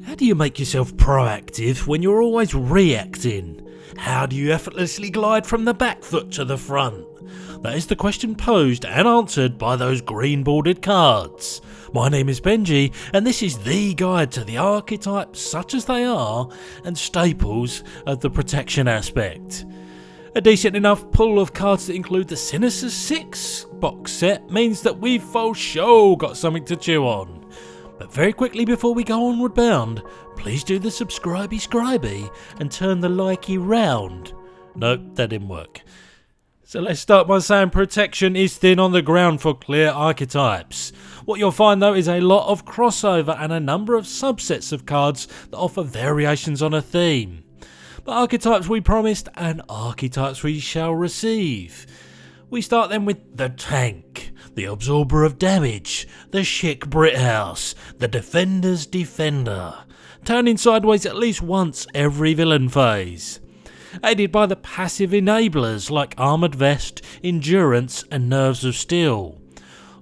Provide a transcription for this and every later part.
How do you make yourself proactive when you're always reacting? How do you effortlessly glide from the back foot to the front? That is the question posed and answered by those green bordered cards. My name is Benji, and this is the guide to the archetypes such as they are and staples of the protection aspect. A decent enough pool of cards that include the Sinister 6 box set means that we've for sure got something to chew on. But very quickly before we go onward bound, please do the subscribey and turn the likey round. Nope, that didn't work. So let's start by saying protection is thin on the ground for clear archetypes. What you'll find though is a lot of crossover and a number of subsets of cards that offer variations on a theme. But archetypes we promised and archetypes we shall receive. We start then with the tank, the absorber of damage, the chic Brithouse, the defender's defender, turning sideways at least once every villain phase. Aided by the passive enablers like Armoured Vest, Endurance and Nerves of Steel.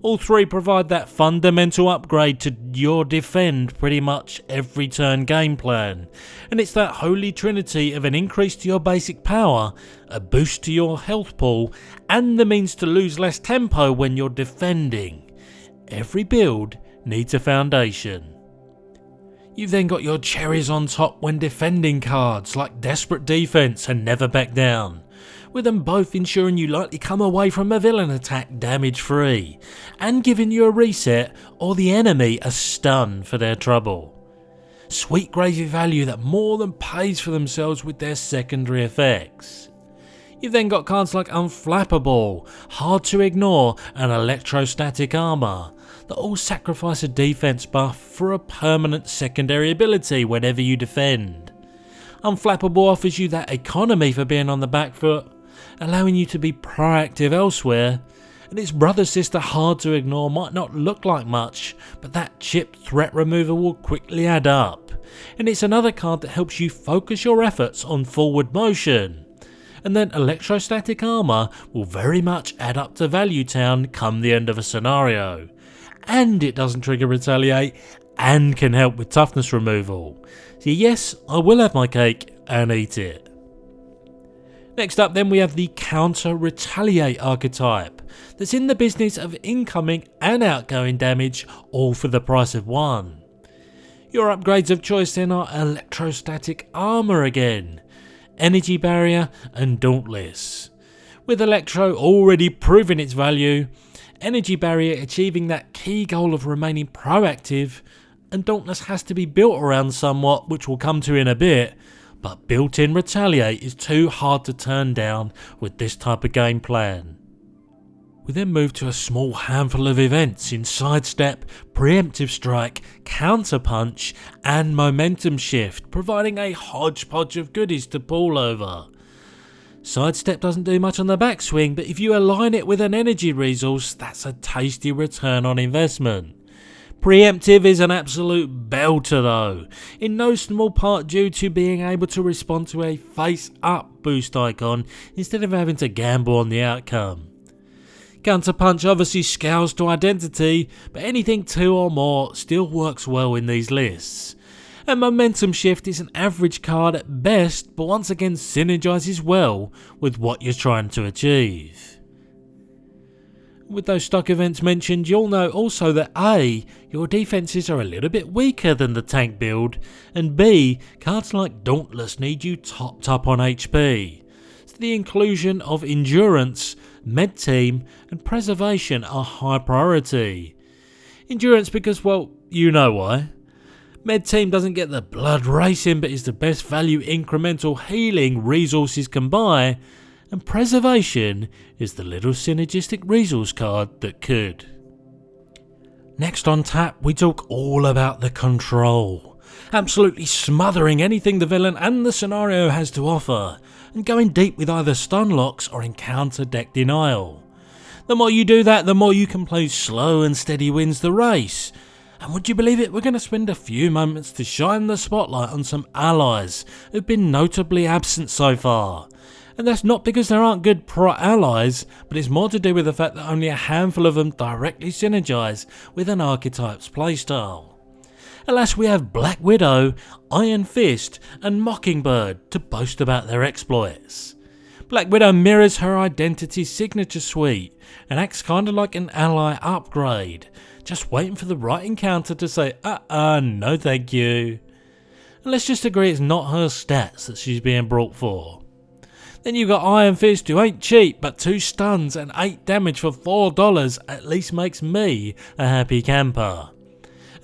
All three provide that fundamental upgrade to your defend pretty much every turn game plan, and it's that holy trinity of an increase to your basic power, a boost to your health pool, and the means to lose less tempo when you're defending. Every build needs a foundation. You've then got your cherries on top when defending cards like Desperate Defense and Never Back Down, with them both ensuring you likely come away from a villain attack damage free, and giving you a reset or the enemy a stun for their trouble. Sweet gravy value that more than pays for themselves with their secondary effects. You've then got cards like Unflappable, Hard to Ignore and Electrostatic Armour that all sacrifice a defense buff for a permanent secondary ability whenever you defend. Unflappable offers you that economy for being on the back foot, allowing you to be proactive elsewhere, and its brother sister Hard to Ignore might not look like much, but that chip threat remover will quickly add up, and it's another card that helps you focus your efforts on forward motion. And then Electrostatic Armour will very much add up to Value Town come the end of a scenario, and it doesn't trigger Retaliate and can help with toughness removal. So yes, I will have my cake and eat it. Next up then we have the Counter Retaliate archetype that's in the business of incoming and outgoing damage all for the price of one. Your upgrades of choice then are Electrostatic Armour again, Energy Barrier and Dauntless. With Electro already proving its value, Energy Barrier achieving that key goal of remaining proactive, and Dauntless has to be built around somewhat, which we'll come to in a bit, but built-in Retaliate is too hard to turn down with this type of game plan. We then move to a small handful of events in Sidestep, Preemptive Strike, Counter Punch and Momentum Shift, providing a hodgepodge of goodies to pull over. Sidestep doesn't do much on the backswing, but if you align it with an energy resource, that's a tasty return on investment. Preemptive is an absolute belter though, in no small part due to being able to respond to a face up boost icon instead of having to gamble on the outcome. Counter Punch obviously scales to identity, but anything 2 or more still works well in these lists. And Momentum Shift is an average card at best, but once again synergizes well with what you're trying to achieve. With those stock events mentioned, you'll know also that A, your defences are a little bit weaker than the tank build, and B, cards like Dauntless need you topped up on HP. So the inclusion of Endurance, Med Team and Preservation are high priority. Endurance because, well, you know why. Med Team doesn't get the blood racing but is the best value incremental healing resources can buy, and Preservation is the little synergistic resource card that could. Next on tap we talk all about the control, absolutely smothering anything the villain and the scenario has to offer, and going deep with either stun locks or encounter deck denial. The more you do that, the more you can play slow and steady wins the race. And would you believe it, we're going to spend a few moments to shine the spotlight on some allies who've been notably absent so far. And that's not because there aren't good pro-allies, but it's more to do with the fact that only a handful of them directly synergise with an archetype's playstyle. Alas, we have Black Widow, Iron Fist and Mockingbird to boast about their exploits. Black Widow mirrors her identity signature suite and acts kinda like an ally upgrade, just waiting for the right encounter to say, no thank you. And let's just agree it's not her stats that she's being brought for. Then you've got Iron Fist, who ain't cheap, but 2 stuns and 8 damage for $4 at least makes me a happy camper.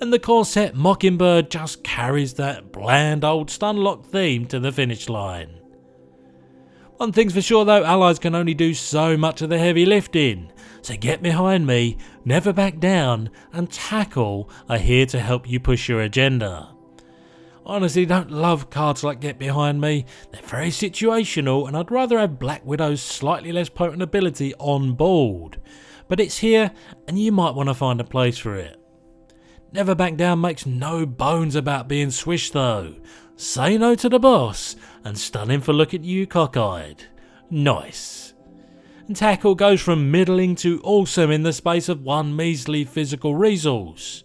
And the core set Mockingbird just carries that bland old stunlock theme to the finish line. One thing's for sure though, allies can only do so much of the heavy lifting, so get behind me, never back down, and Tackle are here to help you push your agenda. Honestly, don't love cards like Get Behind Me, they're very situational and I'd rather have Black Widow's slightly less potent ability on board, but it's here and you might want to find a place for it. Never Back Down makes no bones about being swished though. Say no to the boss and stun him for looking at you cockeyed. Nice. And Tackle goes from middling to awesome in the space of one measly physical resource.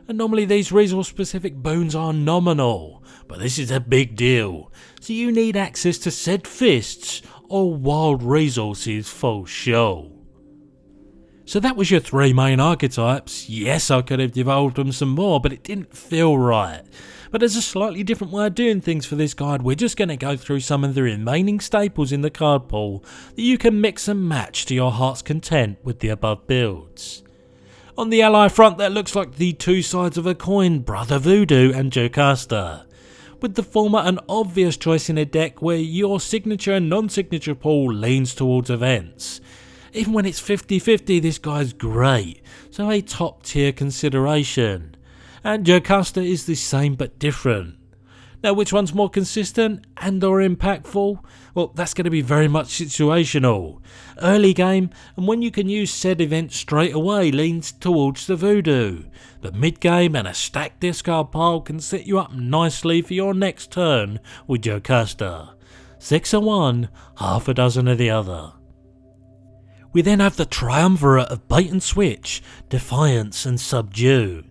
And normally these resource specific boons are nominal, but this is a big deal, so you need access to said fists or wild resources for sure. So that was your 3 main archetypes. Yes, I could have devolved them some more, but it didn't feel right. But there's a slightly different way of doing things for this guide. We're just going to go through some of the remaining staples in the card pool that you can mix and match to your heart's content with the above builds. On the ally front, that looks like the 2 sides of a coin, Brother Voodoo and Jocasta, with the former an obvious choice in a deck where your signature and non-signature pool leans towards events. Even when it's 50-50, this guy's great, so a top tier consideration. And Jocasta is the same but different. Now, which one's more consistent and or impactful? Well, that's going to be very much situational. Early game, and when you can use said event straight away, leans towards the Voodoo. But mid game and a stacked discard pile can set you up nicely for your next turn with Jocasta. 6 of one, half a dozen of the other. We then have the triumvirate of Bait and Switch, Defiance and Subdue.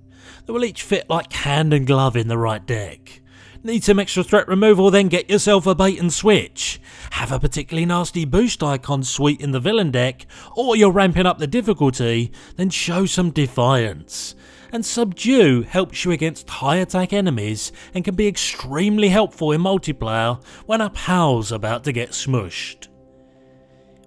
They will each fit like hand and glove in the right deck. Need some extra threat removal, then get yourself a Bait and Switch. Have a particularly nasty boost icon suite in the villain deck, or you're ramping up the difficulty, then show some Defiance. And Subdue helps you against high attack enemies and can be extremely helpful in multiplayer when a pal's about to get smushed.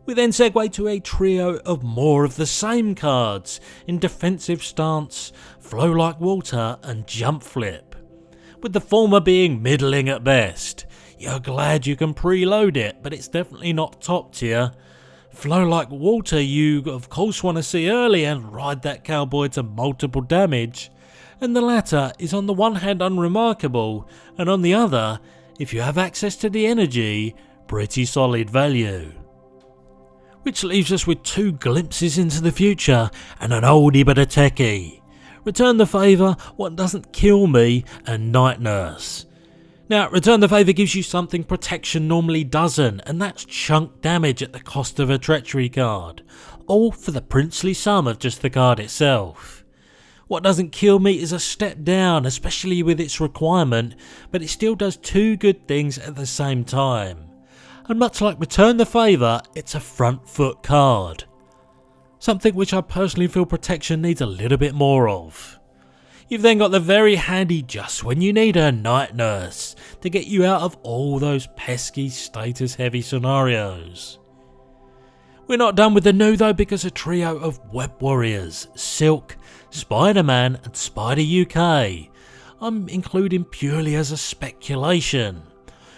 We then segue to a trio of more of the same cards in Defensive Stance, Flow Like Water and Jump Flip, with the former being middling at best. You're glad you can preload it, but it's definitely not top tier. Flow Like Water you of course want to see early and ride that cowboy to multiple damage, and the latter is on the one hand unremarkable, and on the other, if you have access to the energy, pretty solid value. Which leaves us with 2 glimpses into the future and an oldie but a techie. Return the Favour, What Doesn't Kill Me and Night Nurse. Now, Return the Favour gives you something Protection normally doesn't, and that's chunk damage at the cost of a treachery card, all for the princely sum of just the card itself. What Doesn't Kill Me is a step down, especially with its requirement, but it still does 2 good things at the same time. And much like Return the Favour, it's a front foot card. Something which I personally feel Protection needs a little bit more of. You've then got the very handy just when you need a Night Nurse to get you out of all those pesky status heavy scenarios. We're not done with the new though, because a trio of Web Warriors, Silk, Spider-Man and Spider UK I'm including purely as a speculation.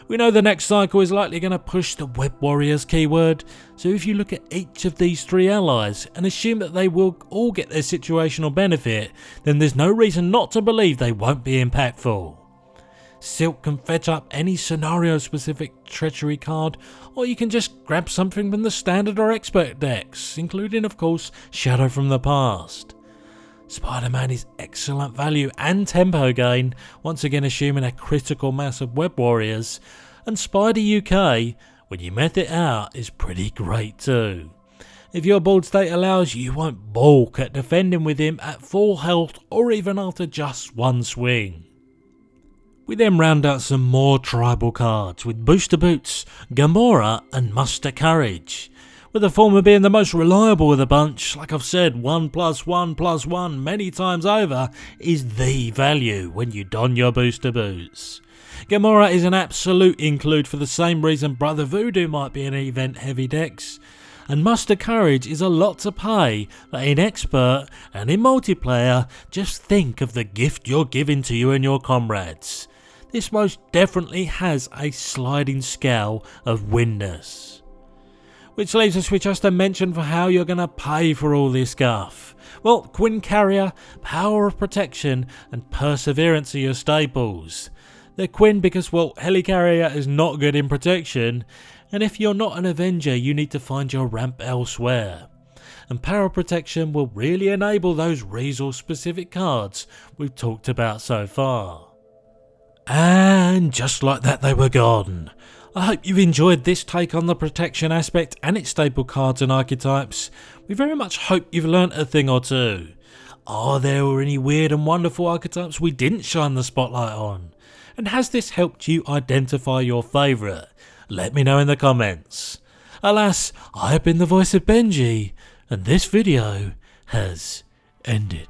We know the next cycle is likely going to push the Web Warriors keyword, so if you look at each of these 3 allies and assume that they will all get their situational benefit, then there's no reason not to believe they won't be impactful. Silk can fetch up any scenario specific treachery card, or you can just grab something from the standard or expert decks, including of course Shadow from the Past. Spider-Man is excellent value and tempo gain, once again assuming a critical mass of Web Warriors, and Spider UK, when you met it out, is pretty great too. If your board state allows, you won't balk at defending with him at full health or even after just one swing. We then round out some more tribal cards with Booster Boots, Gamora and Muster Courage, with the former being the most reliable of the bunch. Like I've said, 1+1+1 many times over is the value when you don your Booster Boots. Gamora is an absolute include for the same reason Brother Voodoo might be in event heavy decks, and Muster Courage is a lot to pay, but in Expert and in multiplayer, just think of the gift you're giving to you and your comrades. This most definitely has a sliding scale of winness. Which leaves us with just a mention for how you're going to pay for all this guff. Well, Quinn Carrier, Power of Protection and Perseverance are your staples. They're Quinn because, well, Helicarrier is not good in protection, and if you're not an Avenger you need to find your ramp elsewhere. And Power of Protection will really enable those resource specific cards we've talked about so far. And just like that they were gone. I hope you've enjoyed this take on the protection aspect and its staple cards and archetypes. We very much hope you've learnt a thing or two. Are there any weird and wonderful archetypes we didn't shine the spotlight on? And has this helped you identify your favourite? Let me know in the comments. Alas, I have been the voice of Benji, and this video has ended.